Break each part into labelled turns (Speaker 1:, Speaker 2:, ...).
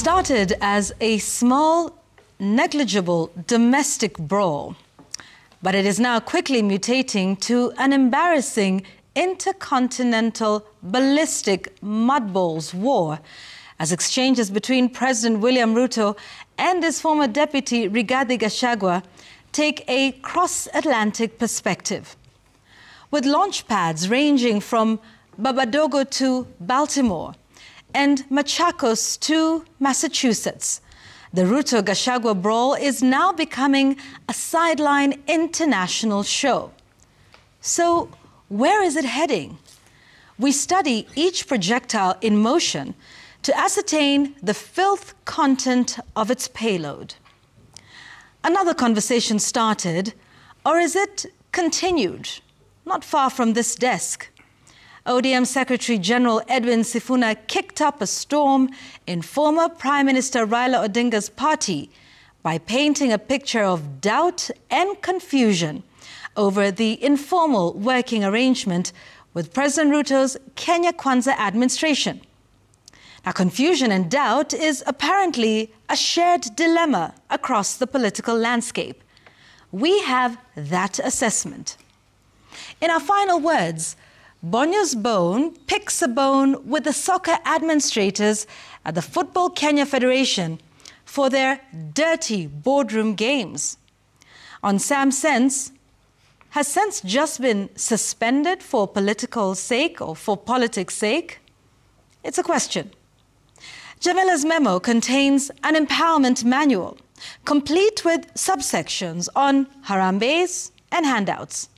Speaker 1: started as a small, negligible domestic brawl, but it is now quickly mutating to an embarrassing intercontinental ballistic mudballs war as exchanges between President William Ruto and his former deputy Ruto-Gachagua take a cross-Atlantic perspective. With launch pads ranging from Babadogo to Baltimore and Machakos to Massachusetts, the Ruto-Gachagua brawl is now becoming a sideline international show. So, where is it heading? We study each projectile in motion to ascertain the filth content of its payload. Another conversation started, or is it continued, not far from this desk. ODM Secretary General Edwin Sifuna kicked up a storm in former Prime Minister Raila Odinga's party by painting a picture of doubt and confusion over the informal working arrangement with President Ruto's Kenya Kwanza administration. Now, confusion and doubt is apparently a shared dilemma across the political landscape. We have that assessment. In our final words, Bonyo's bone picks a bone with the soccer administrators at the Football Kenya Federation for their dirty boardroom games. On Sam Sense, has Sense just been suspended for political sake or for politics' sake? It's a question. Jamila's memo contains an empowerment manual, complete with subsections on harambes and handouts.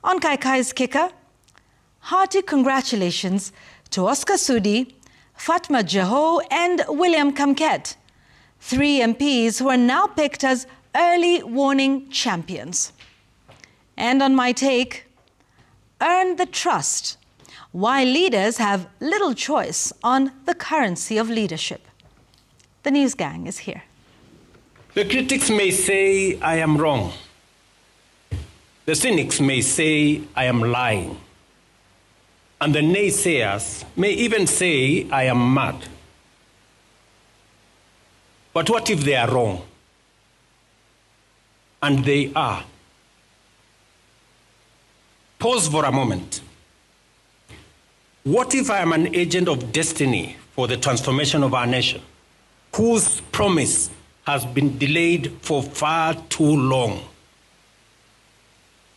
Speaker 1: On Kaikai's kicker, hearty congratulations to Oscar Sudi, Fatma Jaho and William Kamket, 3 MPs who are now picked as early warning champions. And on my take, earn the trust, why leaders have little choice on the currency of leadership. The NewsGang is here.
Speaker 2: The critics may say I am wrong. The cynics may say I am lying. And the naysayers may even say I am mad. But what if they are wrong? And they are. Pause for a moment. What if I am an agent of destiny for the transformation of our nation, whose promise has been delayed for far too long?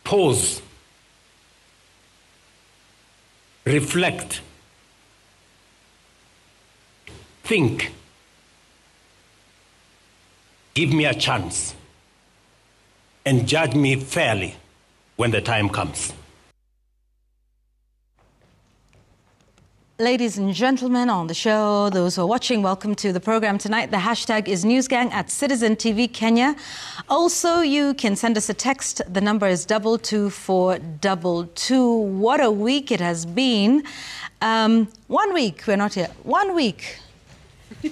Speaker 2: Pause. Reflect. Think. Give me a chance. And judge me fairly when the time comes.
Speaker 1: Ladies and gentlemen on the show, those who are watching, welcome to the program tonight. The hashtag is NewsGang at Citizen TV Kenya. Also, you can send us a text. The number is 22422. What a week it has been. 1 week, we're not here. 1 week.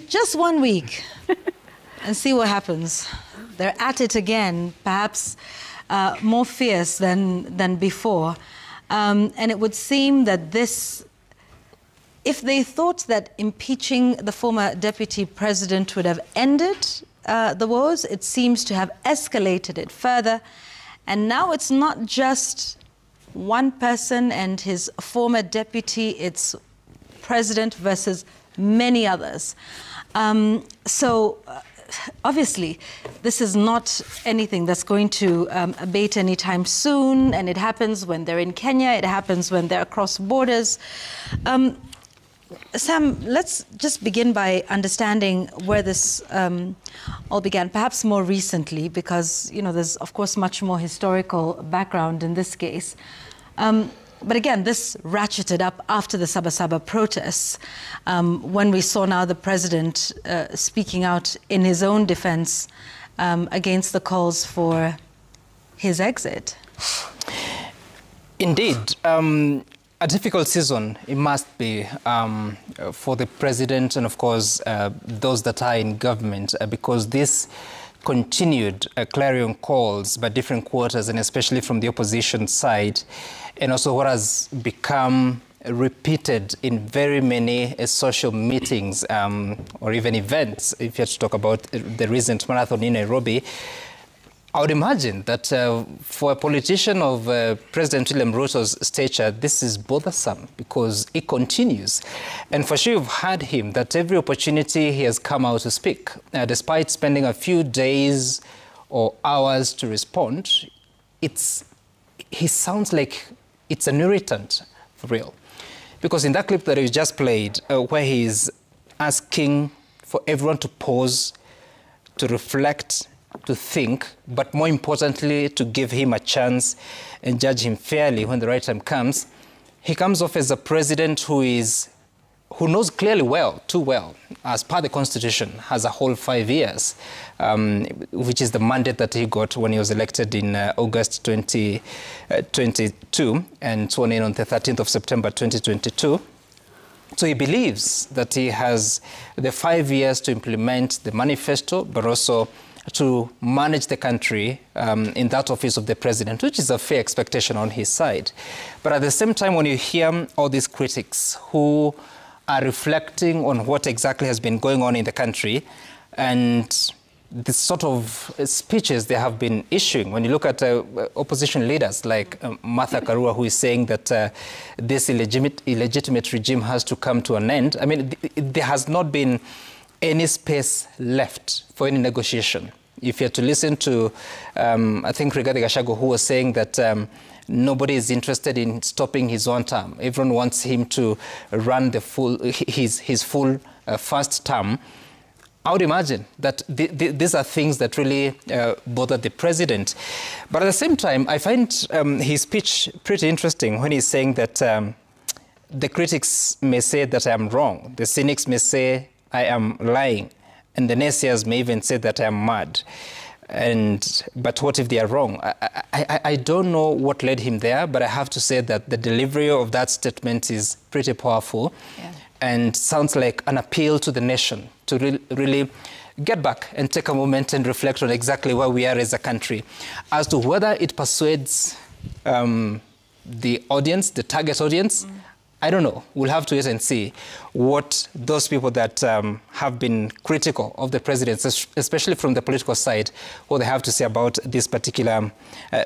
Speaker 1: Just 1 week. And see what happens. They're at it again, perhaps more fierce than before. And it would seem that this... If they thought that impeaching the former deputy president would have ended the wars, it seems to have escalated it further. And now it's not just one person and his former deputy, it's president versus many others. Obviously, this is not anything that's going to abate anytime soon, and it happens when they're in Kenya, it happens when they're across borders. Sam, let's just begin by understanding where this all began, perhaps more recently, because, you know, there's, of course, much more historical background in this case. But again, this ratcheted up after the Sabasaba protests, when we saw now the president speaking out in his own defense against the calls for his exit.
Speaker 3: Indeed. A difficult season, it must be, for the president and, of course, those that are in government, because this continued clarion calls by different quarters, and especially from the opposition side, and also what has become repeated in very many social meetings or even events. If you have to talk about the recent marathon in Nairobi, I would imagine that for a politician of President William Ruto's stature, this is bothersome because it continues. And for sure, you've heard him that every opportunity he has come out to speak, despite spending a few days or hours to respond, he sounds like it's an irritant for real. Because in that clip that you just played, where he's asking for everyone to pause, to reflect, to think, but more importantly, to give him a chance and judge him fairly when the right time comes, he comes off as a president who knows clearly too well, as per the Constitution, has a whole 5 years, which is the mandate that he got when he was elected in August 2022 and sworn in on the 13th of September 2022. So he believes that he has the 5 years to implement the manifesto, but also to manage the country in that office of the president, which is a fair expectation on his side. But at the same time, when you hear all these critics who are reflecting on what exactly has been going on in the country and the sort of speeches they have been issuing, when you look at opposition leaders like Martha Karua, who is saying that this illegitimate regime has to come to an end, I mean, there has not been any space left for any negotiation. If you had to listen to, I think, Ruto-Gachagua, who was saying that nobody is interested in stopping his own term. Everyone wants him to run his full first term. I would imagine that these are things that really bother the president. But at the same time, I find his speech pretty interesting when he's saying that the critics may say that I am wrong. The cynics may say I am lying, and the naysayers may even say that I am mad. But what if they are wrong? I don't know what led him there, but I have to say that the delivery of that statement is pretty powerful, and sounds like an appeal to the nation to really get back and take a moment and reflect on exactly where we are as a country. As to whether it persuades the audience, the target audience, I don't know. We'll have to wait and see what those people that have been critical of the president, especially from the political side, what they have to say about this particular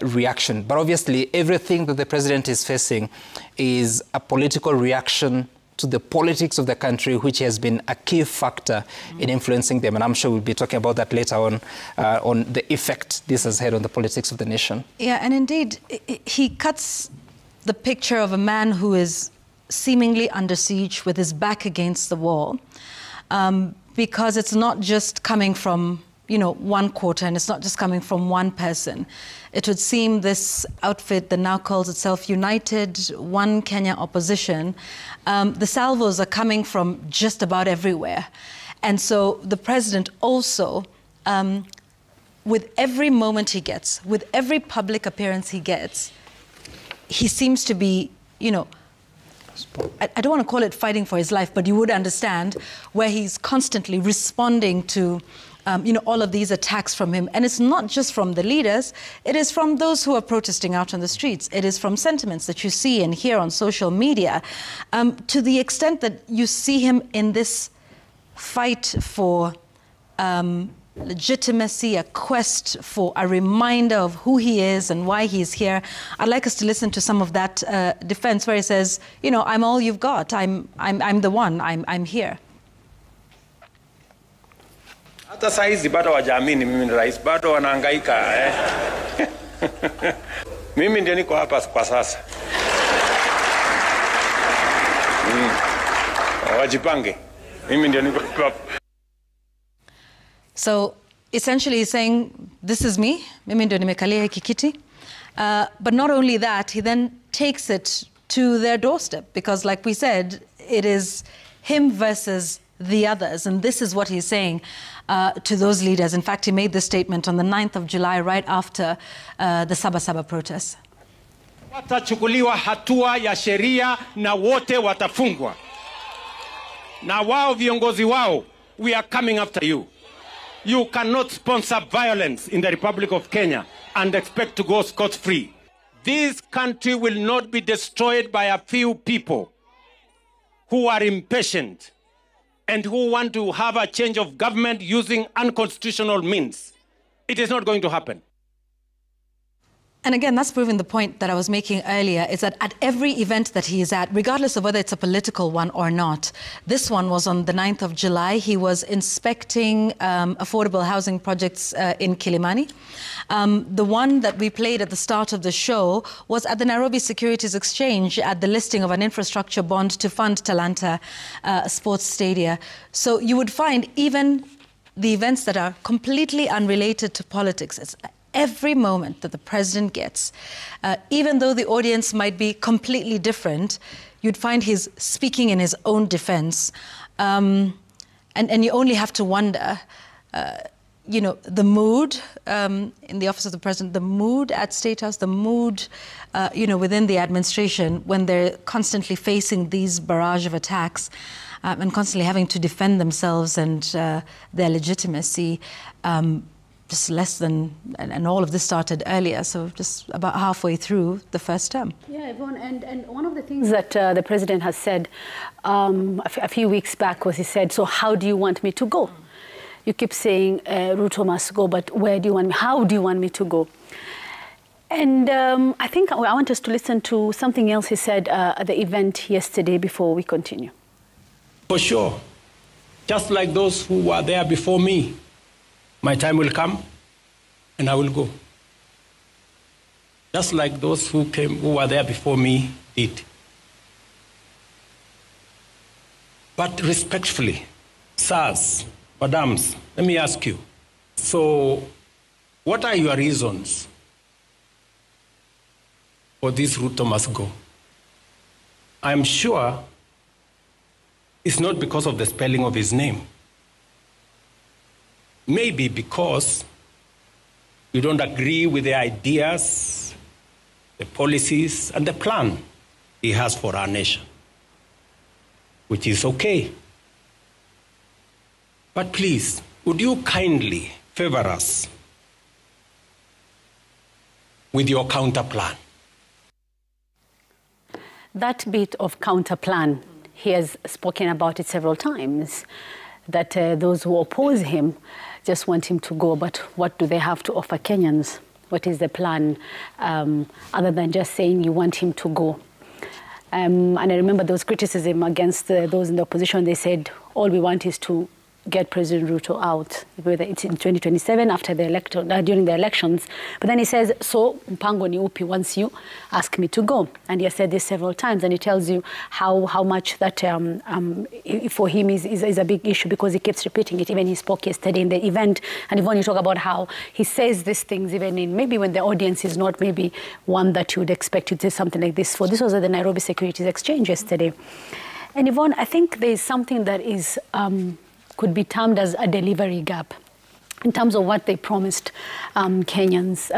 Speaker 3: reaction. But obviously, everything that the president is facing is a political reaction to the politics of the country, which has been a key factor in influencing them. And I'm sure we'll be talking about that later on the effect this has had on the politics of the nation. Yeah,
Speaker 1: and indeed, he cuts the picture of a man who is seemingly under siege with his back against the wall, because it's not just coming from, one quarter, and it's not just coming from one person. It would seem this outfit that now calls itself United One Kenya Opposition, the salvos are coming from just about everywhere. And so the president also, with every moment he gets, with every public appearance he gets, he seems to be, I don't want to call it fighting for his life, but you would understand, where he's constantly responding to, all of these attacks from him. And it's not just from the leaders, it is from those who are protesting out on the streets. It is from sentiments that you see and hear on social media, to the extent that you see him in this fight for legitimacy, a quest for a reminder of who he is and why he's here. I'd like us to listen to some of that defense, where he says, I'm all you've got. I'm the one. I'm here.
Speaker 2: Hata saizi bado hawajaamini mimi ni rais, bado wanahangaika Mimi ndio niko hapa kwa sasa. Wajipange. Mimi ndio niko hapa.
Speaker 1: So essentially he's saying, this is me, mimi ndio nimekalia hiki kiti. But not only that, he then takes it to their doorstep, because like we said, it is him versus the others. And this is what he's saying to those leaders. In fact, he made this statement on the 9th of July, right after the Sabasaba protests.
Speaker 2: Watachukuliwa hatua ya sheria na wote watafungwa. Na wao viongozi wao, we are coming after you. You cannot sponsor violence in the Republic of Kenya and expect to go scot-free. This country will not be destroyed by a few people who are impatient and who want to have a change of government using unconstitutional means. It is not going to happen.
Speaker 1: And again, that's proving the point that I was making earlier, is that at every event that he is at, regardless of whether it's a political one or not, this one was on the 9th of July. He was inspecting affordable housing projects in Kilimani. The one that we played at the start of the show was at the Nairobi Securities Exchange at the listing of an infrastructure bond to fund Talanta Sports Stadia. So you would find even the events that are completely unrelated to politics, it's every moment that the president gets, even though the audience might be completely different, you'd find he's speaking in his own defense. And you only have to wonder, you know, the mood in the office of the president, the mood at State House, the mood, you know, within the administration when they're constantly facing these barrage of attacks and constantly having to defend themselves and their legitimacy. Just less than, and all of this started earlier, so just about halfway through the first term.
Speaker 4: Yeah, Yvonne, and one of the things that the president has said a few weeks back was, he said, so how do you want me to go? You keep saying Ruto must go, but where do you want me, how do you want me to go? And I think I want us to listen to something else he said at the event yesterday before we continue.
Speaker 2: For sure, just like those who were there before me, my time will come and I will go. Just like those who were there before me did. But respectfully, sirs, madams, let me ask you, so what are your reasons for this Ruto must go? I'm sure it's not because of the spelling of his name. Maybe because you don't agree with the ideas, the policies, and the plan he has for our nation, which is okay. But please, would you kindly favor us with your counter plan?
Speaker 4: That bit of counter plan, he has spoken about it several times, that those who oppose him just want him to go, but what do they have to offer Kenyans? What is the plan, other than just saying you want him to go? And I remember those criticism against those in the opposition. They said, all we want is to get President Ruto out, whether it's in 2027 after the election, during the elections. But then he says, so mpango ni upi once you ask me to go? And he has said this several times, and he tells you how much that for him is a big issue, because he keeps repeating it. Even he spoke yesterday in the event, and when you talk about how he says these things, even in maybe when the audience is not maybe one that you would expect to say something like this for. This was at the Nairobi Securities Exchange yesterday. And Yvonne, I think there is something that is could be termed as a delivery gap in terms of what they promised Kenyans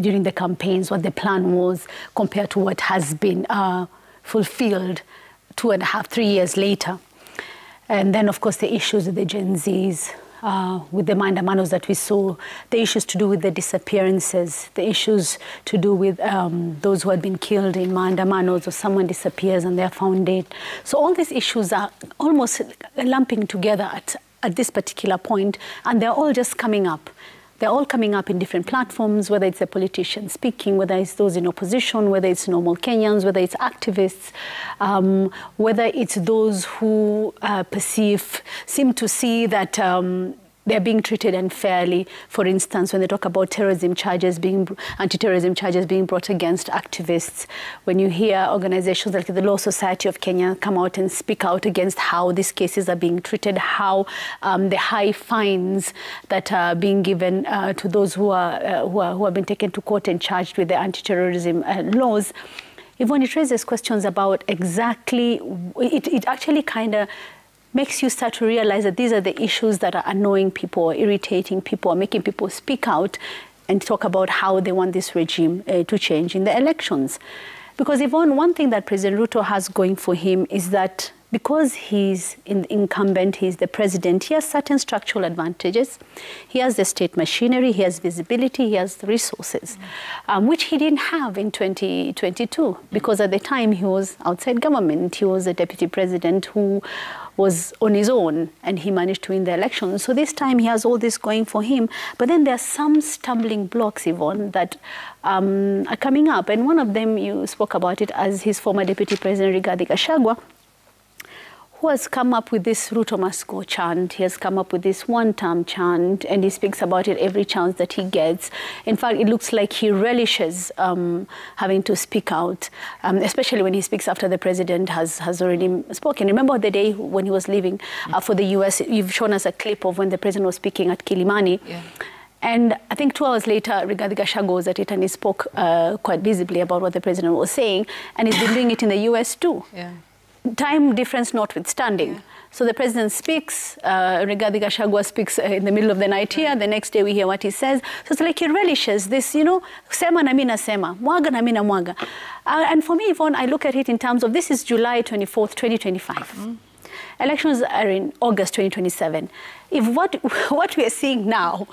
Speaker 4: during the campaigns, what the plan was, compared to what has been fulfilled 2.5, 3 years later. And then, of course, the issues with the Gen Zs, with the maandamanos that we saw, the issues to do with the disappearances, the issues to do with those who had been killed in maandamanos, or someone disappears and they're found dead. So all these issues are almost lumping together at this particular point, and they're all just coming up. They're all coming up in different platforms, whether it's a politician speaking, whether it's those in opposition, whether it's normal Kenyans, whether it's activists, whether it's those who seem to see that they're being treated unfairly. For instance, when they talk about anti-terrorism charges being brought against activists, when you hear organizations like the Law Society of Kenya come out and speak out against how these cases are being treated, how the high fines that are being given to those who have been taken to court and charged with the anti-terrorism laws, Yvonne, it raises questions about exactly, it actually kind of makes you start to realize that these are the issues that are annoying people, or irritating people, or making people speak out and talk about how they want this regime to change in the elections. Because Yvonne, one thing that President Ruto has going for him is that because he's incumbent, he's the president, he has certain structural advantages. He has the state machinery, he has visibility, he has the resources, which he didn't have in 2022, because at the time he was outside government. He was a deputy president who was on his own, and he managed to win the election. So this time he has all this going for him. But then there are some stumbling blocks, Yvonne, that are coming up. And one of them, you spoke about it, as his former deputy president, Ruto-Gachagua, who has come up with this Ruto must go chant. He has come up with this one-term chant, and he speaks about it every chance that he gets. In fact, it looks like he relishes having to speak out, especially when he speaks after the president has already spoken. Remember the day when he was leaving for the US, you've shown us a clip of when the president was speaking at Kilimani. Yeah. And I think 2 hours later, Ruto-Gachagua was at it, and he spoke quite visibly about what the president was saying, and he's been doing it in the US too. Yeah. Time difference notwithstanding. Yeah. So the president speaks, Ruto-Gachagua speaks in the middle of the night here, the next day we hear what he says. So it's like he relishes this, you know, sema na mina sema, mwaga na mina mwaga. And for me, Yvonne, I look at it in terms of, this is July 24th, 2025. Elections are in August 2027. If what we are seeing now,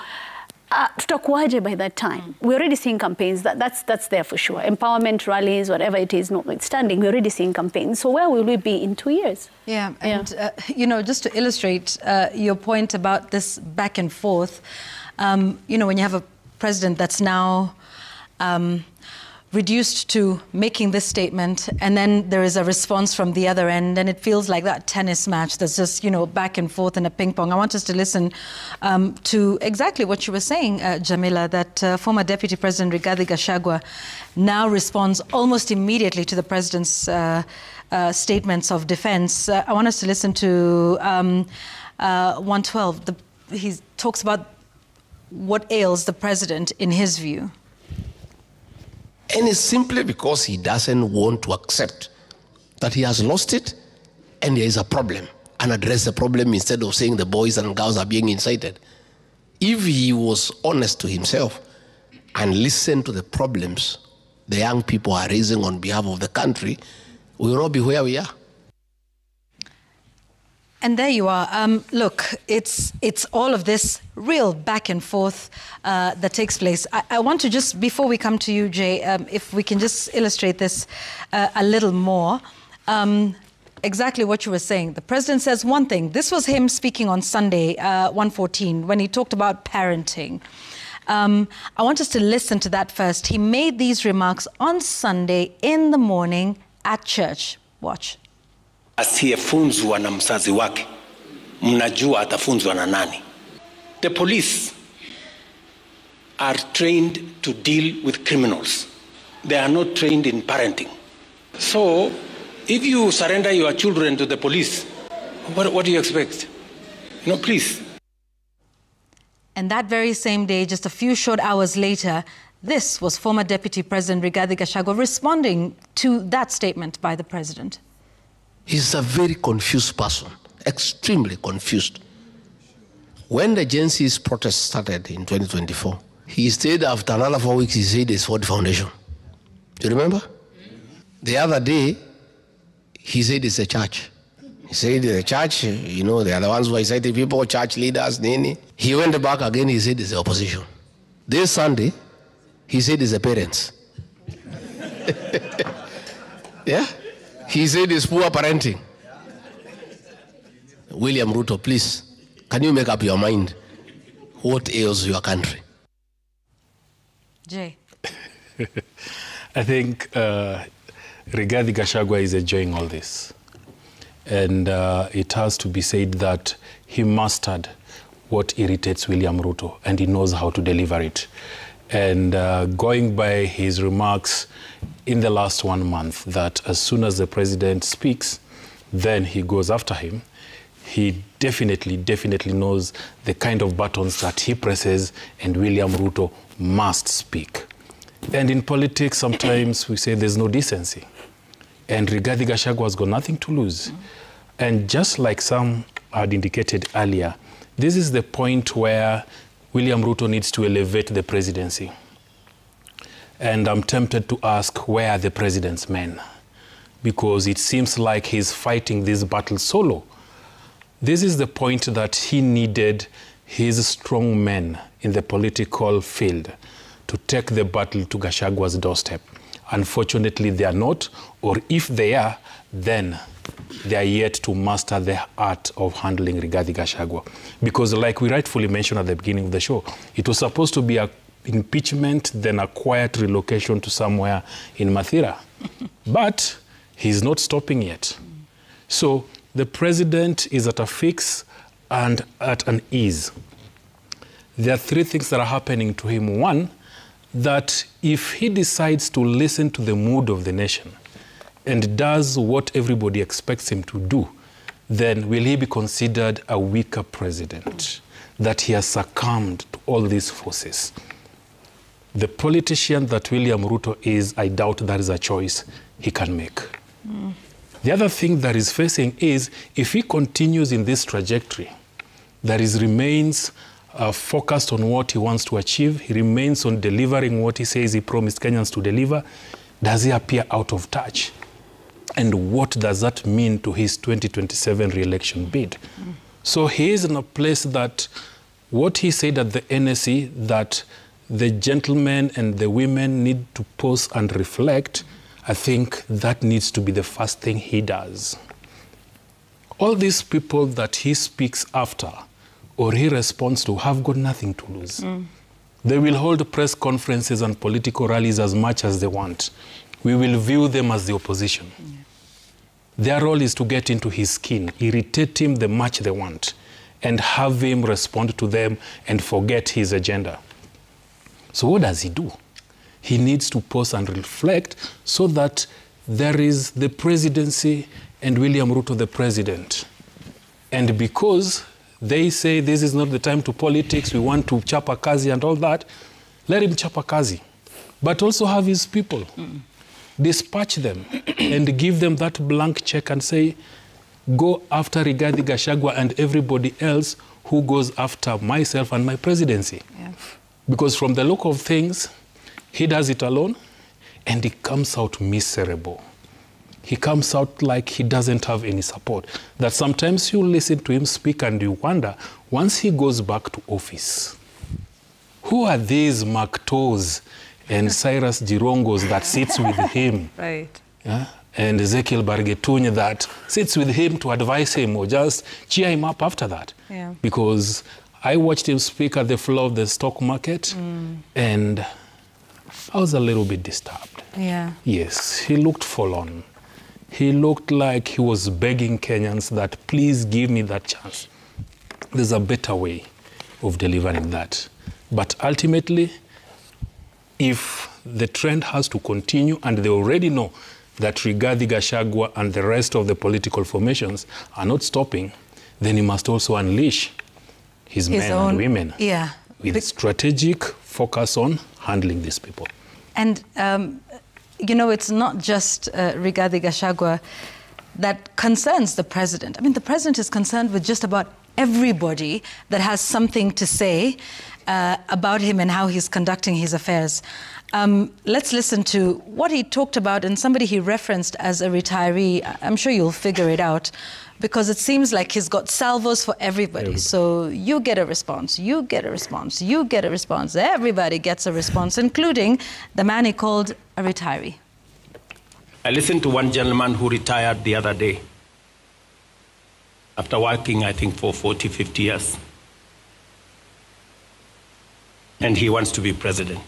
Speaker 4: tutakuwaje by that time? We're already seeing campaigns. That's there for sure. Empowerment rallies, whatever it is, notwithstanding, we're already seeing campaigns. So where will we be in 2 years? Yeah, and
Speaker 1: you know, just to illustrate your point about this back and forth, you know, when you have a president that's now reduced to making this statement, and then there is a response from the other end, and it feels like that tennis match that's just, you know, back and forth in a ping pong. I want us to listen to exactly what you were saying, Jamila, that former Deputy President Ruto-Gachagua now responds almost immediately to the president's statements of defense. I want us to listen to 112. He talks about what ails the president in his view.
Speaker 5: And it's simply because he doesn't want to accept that he has lost it and there is a problem, and address the problem instead of saying the boys and girls are being incited. If he was honest to himself and listened to the problems the young people are raising on behalf of the country, we will not be where we are.
Speaker 1: And there you are. Look, it's all of this real back and forth that takes place. I want to just, before we come to you, Jay, if we can just illustrate this a little more. Exactly what you were saying. The president says one thing. This was him speaking on Sunday, 1:14, when he talked about parenting. I want us to listen to that first. He made these remarks on Sunday in the morning at church. Watch.
Speaker 2: Asiyefunzwa na mzazi wake, mnajua atafunzwa na nani? The police are trained to deal with criminals. They are not trained in parenting. So, if you surrender your children to the police, what do you expect? You know, please.
Speaker 1: And that very same day, just a few short hours later, this was former Deputy President Ruto-Gachagua responding to that statement by the president.
Speaker 5: He's a very confused person, extremely confused. When the Gen Z's protest started in 2024, he stayed after another 4 weeks, he said it's for the foundation. Do you remember? The other day, he said it's a church. He said the church, you know, they are the ones who incited people, church leaders, nini. He went back again, he said it's the opposition. This Sunday, he said it's the parents. Yeah? He said it's poor parenting. William Ruto, please, can you make up your mind? What ails your country?
Speaker 1: Jay.
Speaker 6: I think Ruto-Gachagua is enjoying all this. And it has to be said that he mastered what irritates William Ruto, and he knows how to deliver it. And going by his remarks in the last 1 month, that as soon as the president speaks, then he goes after him, he definitely knows the kind of buttons that he presses, and William Ruto must speak. And in politics, sometimes we say there's no decency. And Ruto-Gachagua has got nothing to lose. And just like some had indicated earlier, this is the point where William Ruto needs to elevate the presidency. And I'm tempted to ask, where are the president's men? Because it seems like he's fighting this battle solo. This is the point that he needed his strong men in the political field to take the battle to Gachagua's doorstep. Unfortunately, they are not, or if they are, then they are yet to master the art of handling Rigathi Gachagua. Because like we rightfully mentioned at the beginning of the show, it was supposed to be an impeachment, then a quiet relocation to somewhere in Mathira. But he's not stopping yet. So the president is at a fix and at an ease. There are three things that are happening to him. One, that if he decides to listen to the mood of the nation and does what everybody expects him to do, then will he be considered a weaker president, that he has succumbed to all these forces? The politician that William Ruto is, I doubt that is a choice he can make. The other thing that he's facing is, if he continues in this trajectory, that is remains focused on what he wants to achieve, he remains on delivering what he says he promised Kenyans to deliver, does he appear out of touch? And what does that mean to his 2027 re-election bid? So he is in a place that what he said at the NSE, that the gentlemen and the women need to pause and reflect, I think that needs to be the first thing he does. All these people that he speaks after or he responds to have got nothing to lose. They will hold press conferences and political rallies as much as they want. We will view them as the opposition. Their role is to get into his skin, irritate him the much they want, and have him respond to them and forget his agenda. So what does he do? He needs to pause and reflect so that there is the presidency and William Ruto the president. And because they say this is not the time to politics, we want to chapa kazi and all that, let him chapa kazi. But also have his people. Dispatch them and give them that blank check and say, go after Rigathi Gachagua and everybody else who goes after myself and my presidency. Yeah. Because from the look of things, he does it alone and he comes out miserable. He comes out like he doesn't have any support. That sometimes you listen to him speak and you wonder, once he goes back to office, who are these Mark Toes and Cyrus Jirongos that sits with him?
Speaker 1: Right.
Speaker 6: Yeah? And Ezekiel Bargetuny that sits with him to advise him or just cheer him up after that. Yeah. Because I watched him speak at the floor of the stock market and I was a little bit disturbed.
Speaker 1: Yeah.
Speaker 6: Yes, he looked forlorn. He looked like he was begging Kenyans that, please give me that chance. There's a better way of delivering that. But ultimately, if the trend has to continue, and they already know that Rigathi Gachagua and the rest of the political formations are not stopping, then he must also unleash his men and women with strategic focus on handling these people.
Speaker 1: And you know, it's not just Rigathi Gachagua that concerns the president. I mean, the president is concerned with just about everybody that has something to say about him and how he's conducting his affairs. Let's listen to what he talked about and somebody he referenced as a retiree. I'm sure you'll figure it out, because it seems like he's got salvos for everybody. So you get a response, you get a response, you get a response. Everybody gets a response, including the man he called a retiree.
Speaker 2: I listened to one gentleman who retired the other day after working, I think, for 40, 50 years. And he wants to be president.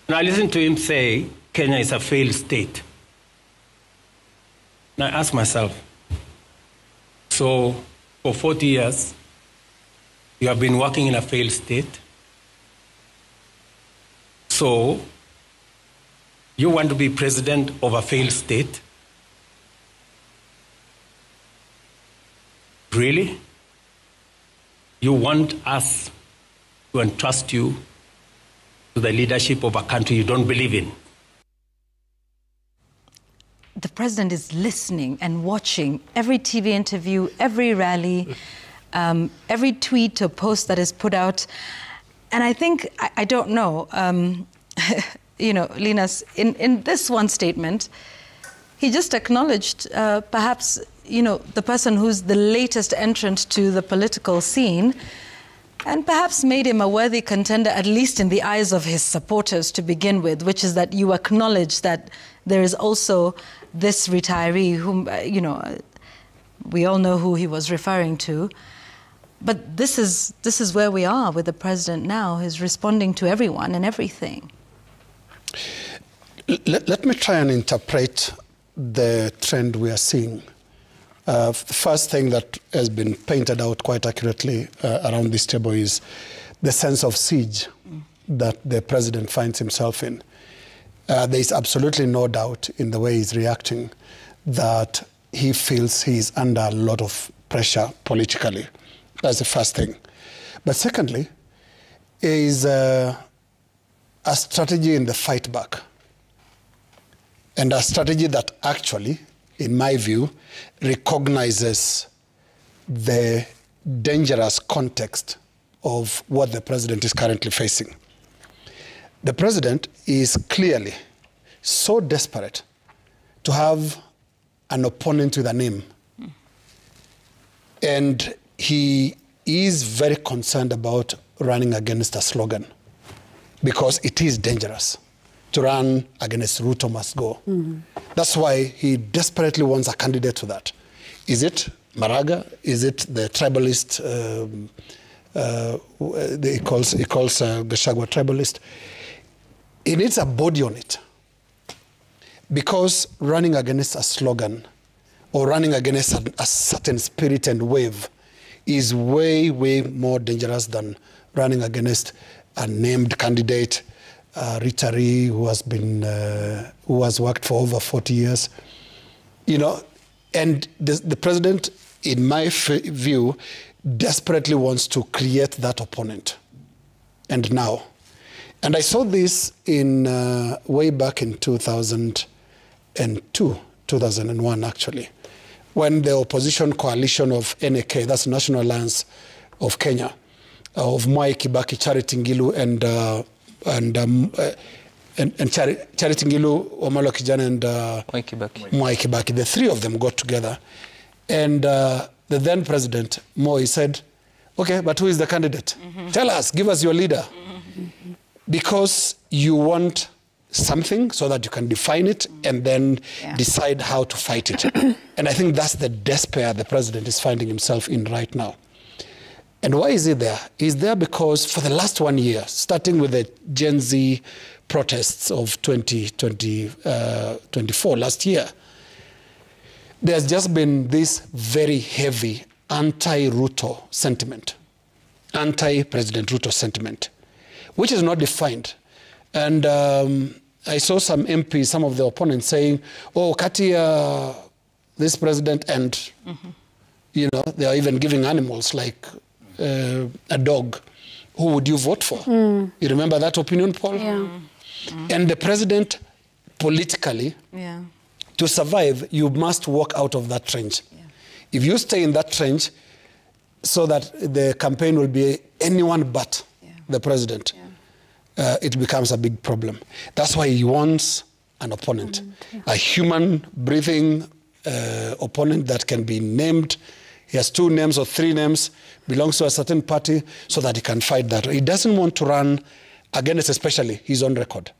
Speaker 2: And I listened to him say, Kenya is a failed state. And I asked myself, so for 40 years, you have been working in a failed state? So you want to be president of a failed state? Really? You want us to entrust you to the leadership of a country you don't believe in?
Speaker 1: The president is listening and watching every TV interview, every rally, every tweet or post that is put out. And I think, I don't know, Linus, in this one statement, he just acknowledged perhaps, the person who's the latest entrant to the political scene, and perhaps made him a worthy contender, at least in the eyes of his supporters to begin with, which is that you acknowledge that there is also this retiree whom, we all know who he was referring to. But this is where we are with the president now. He's responding to everyone and everything.
Speaker 7: Let me try and interpret the trend we are seeing. The first thing that has been painted out quite accurately around this table is the sense of siege that the president finds himself in. There is absolutely no doubt in the way he's reacting that he feels he's under a lot of pressure politically. That's the first thing. But secondly, is a strategy in the fight back. And a strategy that actually, in my view, recognizes the dangerous context of what the president is currently facing. The president is clearly so desperate to have an opponent with a name. And he is very concerned about running against a slogan, because it is dangerous to run against Ruto must go. That's why he desperately wants a candidate to that. Is it Maraga? Is it the tribalist? He calls Gachagua tribalist. He needs a body on it, because running against a slogan or running against a certain spirit and wave is way, way more dangerous than running against a named candidate, retiree who has worked for over 40 years. And the president, in my view, desperately wants to create that opponent. And now. And I saw this in way back in 2002, 2001 actually, when the opposition coalition of NAK, that's National Alliance of Kenya, of Mwai Kibaki, Charity Ngilu, and Charity Ngilu, Omolo Kijana, and Mwai Kibaki, the three of them got together. And the then president, Moi, said, okay, but who is the candidate? Tell us, give us your leader. Because you want something so that you can define it and then decide how to fight it. And I think that's the despair the president is finding himself in right now. And why is he there? He's there because for the last 1 year, starting with the Gen Z protests of 2024, last year, there's just been this very heavy anti-Ruto sentiment, anti-President Ruto sentiment, which is not defined. And I saw some MPs, some of the opponents saying, oh, Kati, this president, and, they are even giving animals like a dog. Who would you vote for? You remember that opinion poll?
Speaker 4: Yeah.
Speaker 7: And the president, politically, to survive, you must walk out of that trench. If you stay in that trench, so that the campaign will be anyone but the president, it becomes a big problem. That's why he wants an opponent, a human, breathing opponent that can be named. He has 2 names or 3 names, belongs to a certain party, so that he can fight that. He doesn't want to run against, especially, his own record.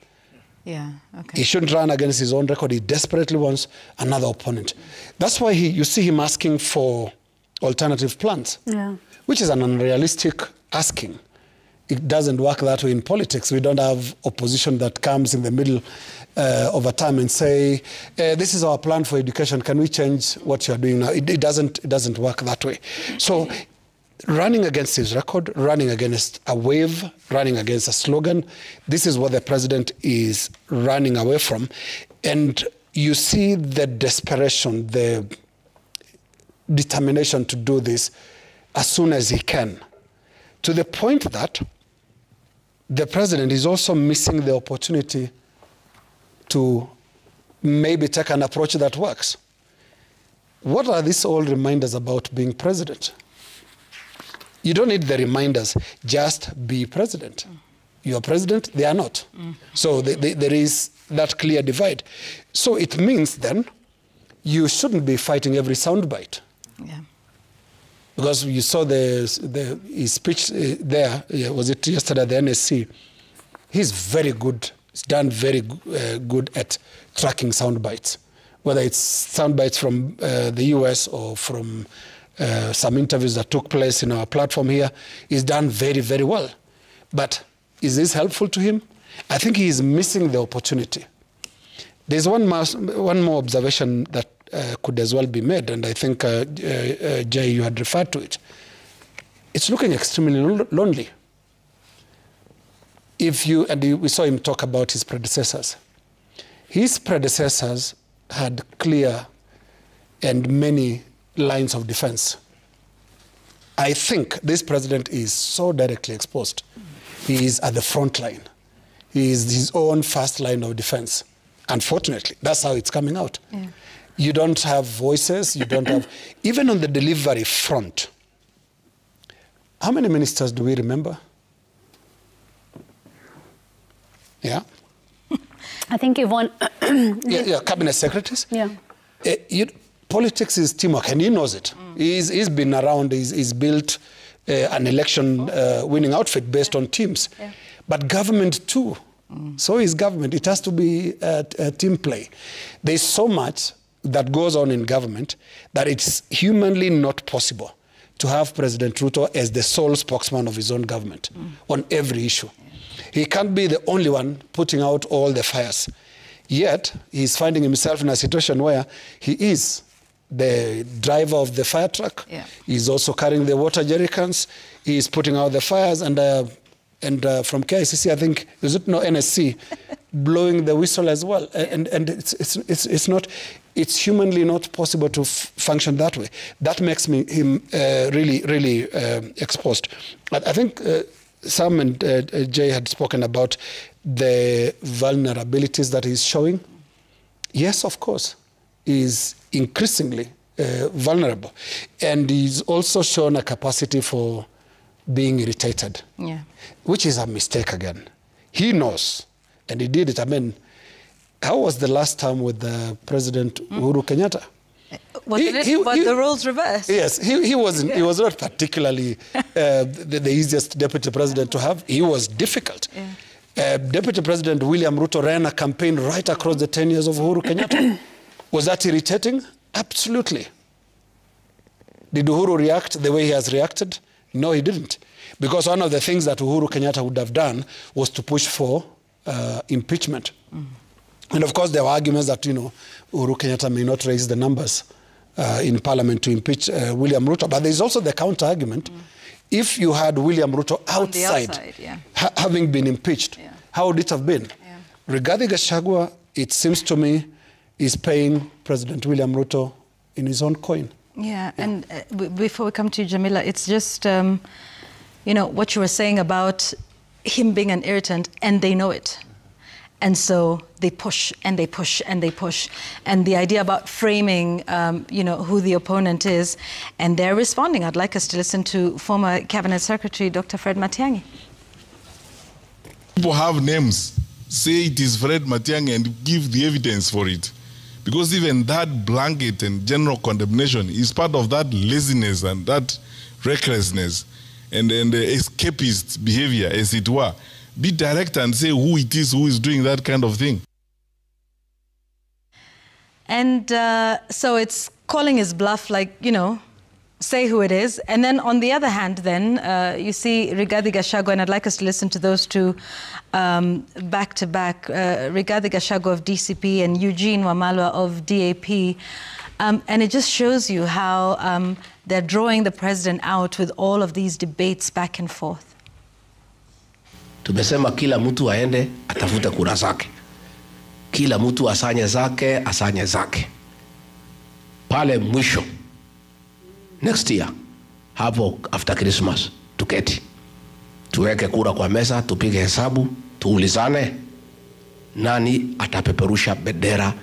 Speaker 7: He shouldn't run against his own record. He desperately wants another opponent. That's why you see him asking for alternative plans, which is an unrealistic asking. It doesn't work that way in politics. We don't have opposition that comes in the middle of a term and say, this is our plan for education. Can we change what you're doing now? It doesn't work that way. So running against his record, running against a wave, running against a slogan, this is what the president is running away from. And you see the desperation, the determination to do this as soon as he can, to the point that the president is also missing the opportunity to maybe take an approach that works. What are these all reminders about being president? You don't need the reminders, just be president. you are president, they are not. So there is that clear divide. So it means then you shouldn't be fighting every soundbite.
Speaker 1: Yeah.
Speaker 7: Because you saw his speech there, was it yesterday at the NSC? He's very good. He's done very good at tracking soundbites, whether it's soundbites from the US or from some interviews that took place in our platform here. He's done very, very well. But is this helpful to him? I think he is missing the opportunity. There's one more observation that could as well be made, and I think, Jay, you had referred to it. It's looking extremely lonely. We saw him talk about his predecessors. His predecessors had clear and many lines of defense. I think this president is so directly exposed. He is at the front line. He is his own first line of defense. Unfortunately, that's how it's coming out. Yeah. You don't have voices, you don't have, even on the delivery front. How many ministers do we remember? Yeah?
Speaker 4: I think Yvonne...
Speaker 7: cabinet secretaries.
Speaker 4: Yeah.
Speaker 7: Politics is teamwork, and he knows it. He's been around, he's built an election winning outfit based on teams. Yeah. But government too. So is government. It has to be a team play. There's so much that goes on in government that it's humanly not possible to have President Ruto as the sole spokesman of his own government on every issue. He can't be the only one putting out all the fires. Yet, he's finding himself in a situation where he is the driver of the fire truck. Yeah. He's also carrying the water jerrycans. He's putting out the fires, and from KICC, I think, is it no NSC, blowing the whistle as well. And it's humanly not possible to function that way. That makes him really exposed. I think Sam and Jay had spoken about the vulnerabilities that he's showing. Yes, of course, he's increasingly vulnerable. And he's also shown a capacity for being irritated, which is a mistake again. He knows, and he did it. I mean, how was the last time with President Uhuru Kenyatta?
Speaker 1: Was the roles reversed?
Speaker 7: Yes, he wasn't. He was not particularly the easiest deputy president to have. He was difficult. Yeah. Deputy President William Ruto ran a campaign right across the 10 years of Uhuru Kenyatta. Was that irritating? Absolutely. Did Uhuru react the way he has reacted? No, he didn't. Because one of the things that Uhuru Kenyatta would have done was to push for impeachment. And of course, there were arguments that, Uhuru Kenyatta may not raise the numbers in Parliament to impeach William Ruto. But there's also the counter-argument. If you had William Ruto outside having been impeached, how would it have been? Yeah. Ruto-Gachagua, it seems to me, is paying President William Ruto in his own coin.
Speaker 1: Yeah, and before we come to Jamila, it's just, what you were saying about him being an irritant, and they know it. And so they push and they push and they push. And the idea about framing, who the opponent is, and they're responding. I'd like us to listen to former Cabinet Secretary Dr. Fred Matiang'i.
Speaker 8: People have names, say it is Fred Matiang'i and give the evidence for it. Because even that blanket and general condemnation is part of that laziness and that recklessness and escapist behavior, as it were. Be direct and say who it is who is doing that kind of thing.
Speaker 1: And so it's calling his bluff, say who it is. And then on the other hand, then, you see Ruto-Gachagua, and I'd like us to listen to those two back to back, Ruto-Gachagua of DCP and Eugene Wamalwa of DAP. And it just shows you how they're drawing the president out with all of these debates back and forth.
Speaker 5: Tumesema kila mtu aende atafute kura zake. Kila mtu asanye zake. Pale mwisho, next year, hapo after Christmas, tuketi. Tuweke kura kwa meza, tupige hesabu, tuulizane nani atapeperusha bendera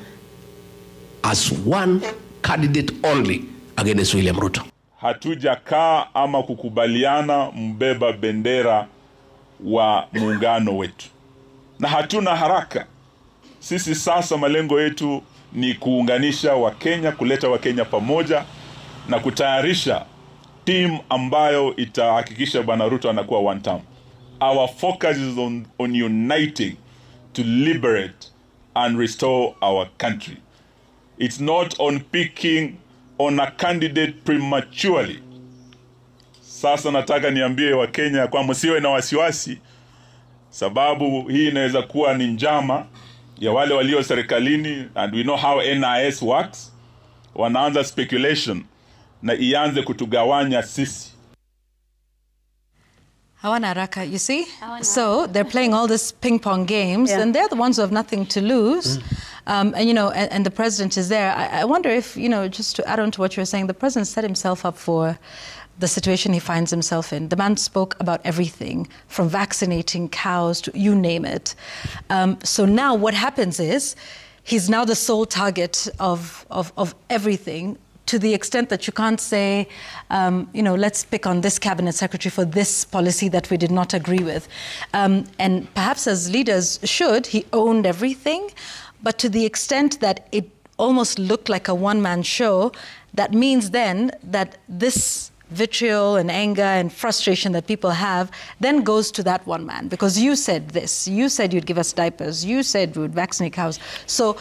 Speaker 5: as one candidate only against William Ruto.
Speaker 9: Hatujakaa ama kukubaliana mbeba bendera wa muungano wetu. Na hatuna haraka. Sisi sasa malengo yetu ni kuunganisha Wakenya, kuleta Wakenya pamoja na kutayarisha team ambayo itahakikisha Bwana Ruto anakuwa one term. Our focus is on uniting to liberate and restore our country. It's not on picking on a candidate prematurely. Sasa nataka niambie Wakenya kwa msiwe na wasiwasi, sababu hii inaweza kuwa ni njama ya wale walio serikalini, and we know how NIS works. Wanaanza speculation na ianze kutugawanya sisi.
Speaker 1: Hawana haraka, you see? So they're playing all this ping pong games, and they're the ones who have nothing to lose. And you know, and the president is there. I wonder if, you know, just to add on to what you were saying, the president set himself up for the situation he finds himself in. The man spoke about everything, from vaccinating cows to you name it. So now what happens is, he's now the sole target of everything, to the extent that you can't say, you know, let's pick on this cabinet secretary for this policy that we did not agree with. And perhaps as leaders should, he owned everything, but to the extent that it almost looked like a one-man show, that means then that this vitriol and anger and frustration that people have then goes to that one man. Because you said this, you said you'd give us diapers, you said we would vaccinate cows. So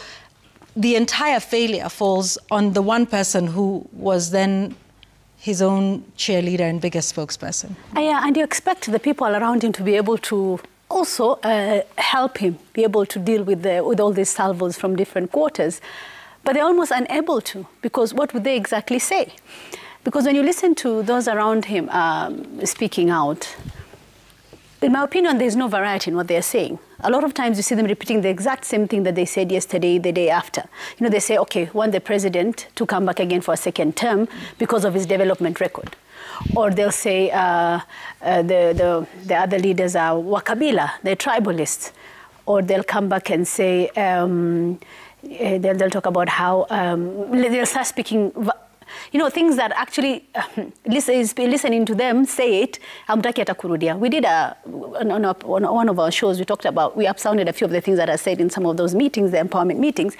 Speaker 1: the entire failure falls on the one person who was then his own cheerleader and biggest spokesperson.
Speaker 4: Yeah, and you expect the people around him to be able to also help him be able to deal with all these salvos from different quarters. But they're almost unable to, because what would they exactly say? Because when you listen to those around him speaking out, in my opinion, there's no variety in what they're saying. A lot of times you see them repeating the exact same thing that they said yesterday, the day after. You know, they say, okay, want the president to come back again for a second term because of his development record. Or they'll say the other leaders are Wakabila, they're tribalists. Or they'll come back and say, they'll talk about how, they'll start speaking, you know, things that actually, listening to them say it, hamtaki hata kurudia. We did on one of our shows, we talked about, we upsounded a few of the things that are said in some of those meetings, the empowerment meetings,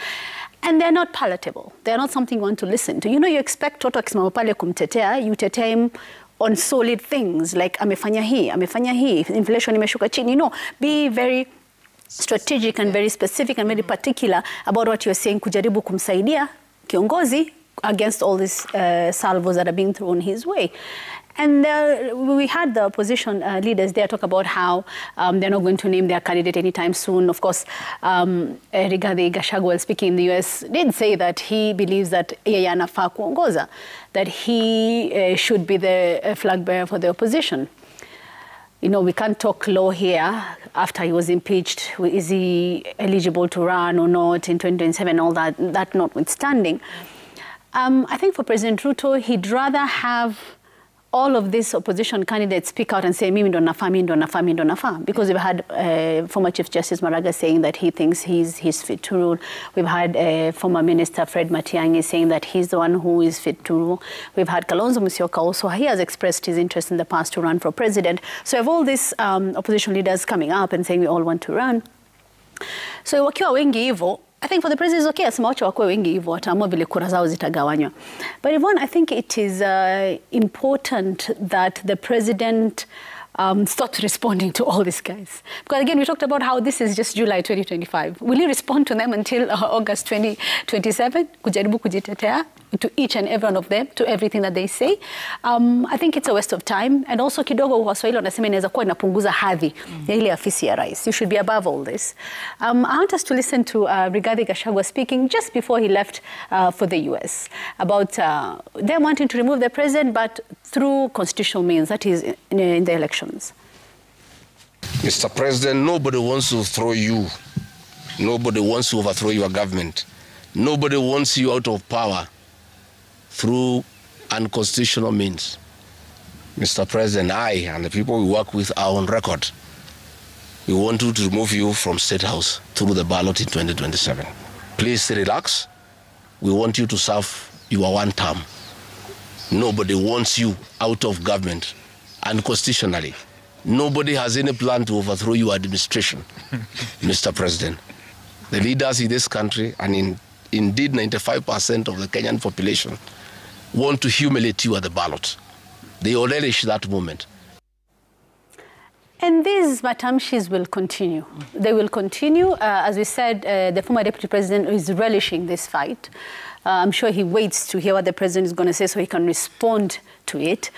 Speaker 4: and they're not palatable. They're not something you want to listen to. You know, you expect Toto akisimama pale kumtetea, you tetea him on solid things, like amefanya hii, inflation imeshuka chini. You know, be very strategic and very specific and very particular about what you're saying, kujaribu kumsaidia kiongozi against all these salvos that are being thrown his way. And we had the opposition leaders there talk about how they're not going to name their candidate anytime soon. Of course, Ruto-Gachagua, speaking in the US, did say that he believes that yeye anafaa kuongoza, that he should be the flag bearer for the opposition. You know, we can't talk law here. After he was impeached, is he eligible to run or not in 2027, all that notwithstanding. I think for President Ruto, he'd rather have all of these opposition candidates speak out and say, mimi ndo nafaa. Because we've had former Chief Justice Maraga saying that he thinks he's fit to rule. We've had former Minister Fred Matiang'i saying that he's the one who is fit to rule. We've had Kalonzo Musyoka also. He has expressed his interest in the past to run for president. So we have all these opposition leaders coming up and saying we all want to run. So wakiwa wengi hivyo, I think for the president, it's okay, asema wacha wakwe wengi hivyo, wataamua vile kura zao zitagawanywa. But Yvonne, I think it is important that the president stops responding to all these guys. Because again, we talked about how this is just July 2025. Will he respond to them until August 2027? Kujaribu kujitetea to each and every one of them, to everything that they say. I think it's a waste of time. And also kidogo Waswahili wanasema inaweza kuwa inapunguza hadhi ya ile afisi ya rais. You should be above all this. I want us to listen to Ruto-Gachagua speaking just before he left for the US about them wanting to remove the president, but through constitutional means, that is in the elections.
Speaker 5: Mr. President, nobody wants to throw you. Nobody wants to overthrow your government. Nobody wants you out of power through unconstitutional means. Mr. President, I and the people we work with are on record. We want to remove you from State House through the ballot in 2027. Please relax. We want you to serve your one term. Nobody wants you out of government unconstitutionally. Nobody has any plan to overthrow your administration, Mr. President. The leaders in this country, and indeed 95% of the Kenyan population, want to humiliate you at the ballot. They all relish that moment.
Speaker 4: And these matamshis will continue. They will continue. As we said, the former deputy president is relishing this fight. I'm sure he waits to hear what the president is going to say so he can respond to it.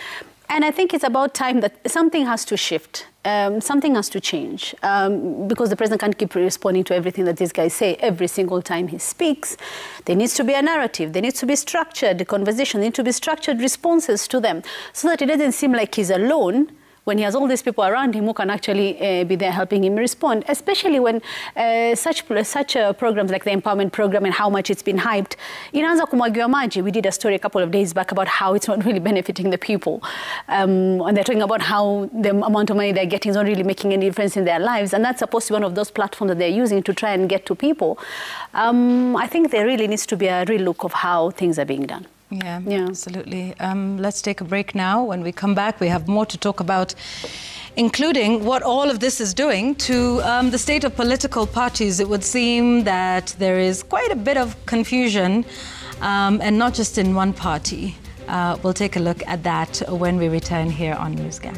Speaker 4: And I think it's about time that something has to shift. Something has to change because the president can't keep responding to everything that these guys say every single time he speaks. There needs to be a narrative. There needs to be structured conversation. There need to be structured responses to them so that it doesn't seem like he's alone when he has all these people around him who can actually be there helping him respond, especially when such programs like the empowerment program and how much it's been hyped. Inaanza kumwagiwa maji. We did a story a couple of days back about how it's not really benefiting the people. And they're talking about how the amount of money they're getting is not really making any difference in their lives. And that's supposed to be one of those platforms that they're using to try and get to people. I think there really needs to be a real look of how things are being done.
Speaker 1: Yeah, absolutely. Let's take a break now. When we come back, we have more to talk about, including what all of this is doing to the state of political parties. It would seem that there is quite a bit of confusion, and not just in one party. We'll take a look at that when we return here on NewsGang.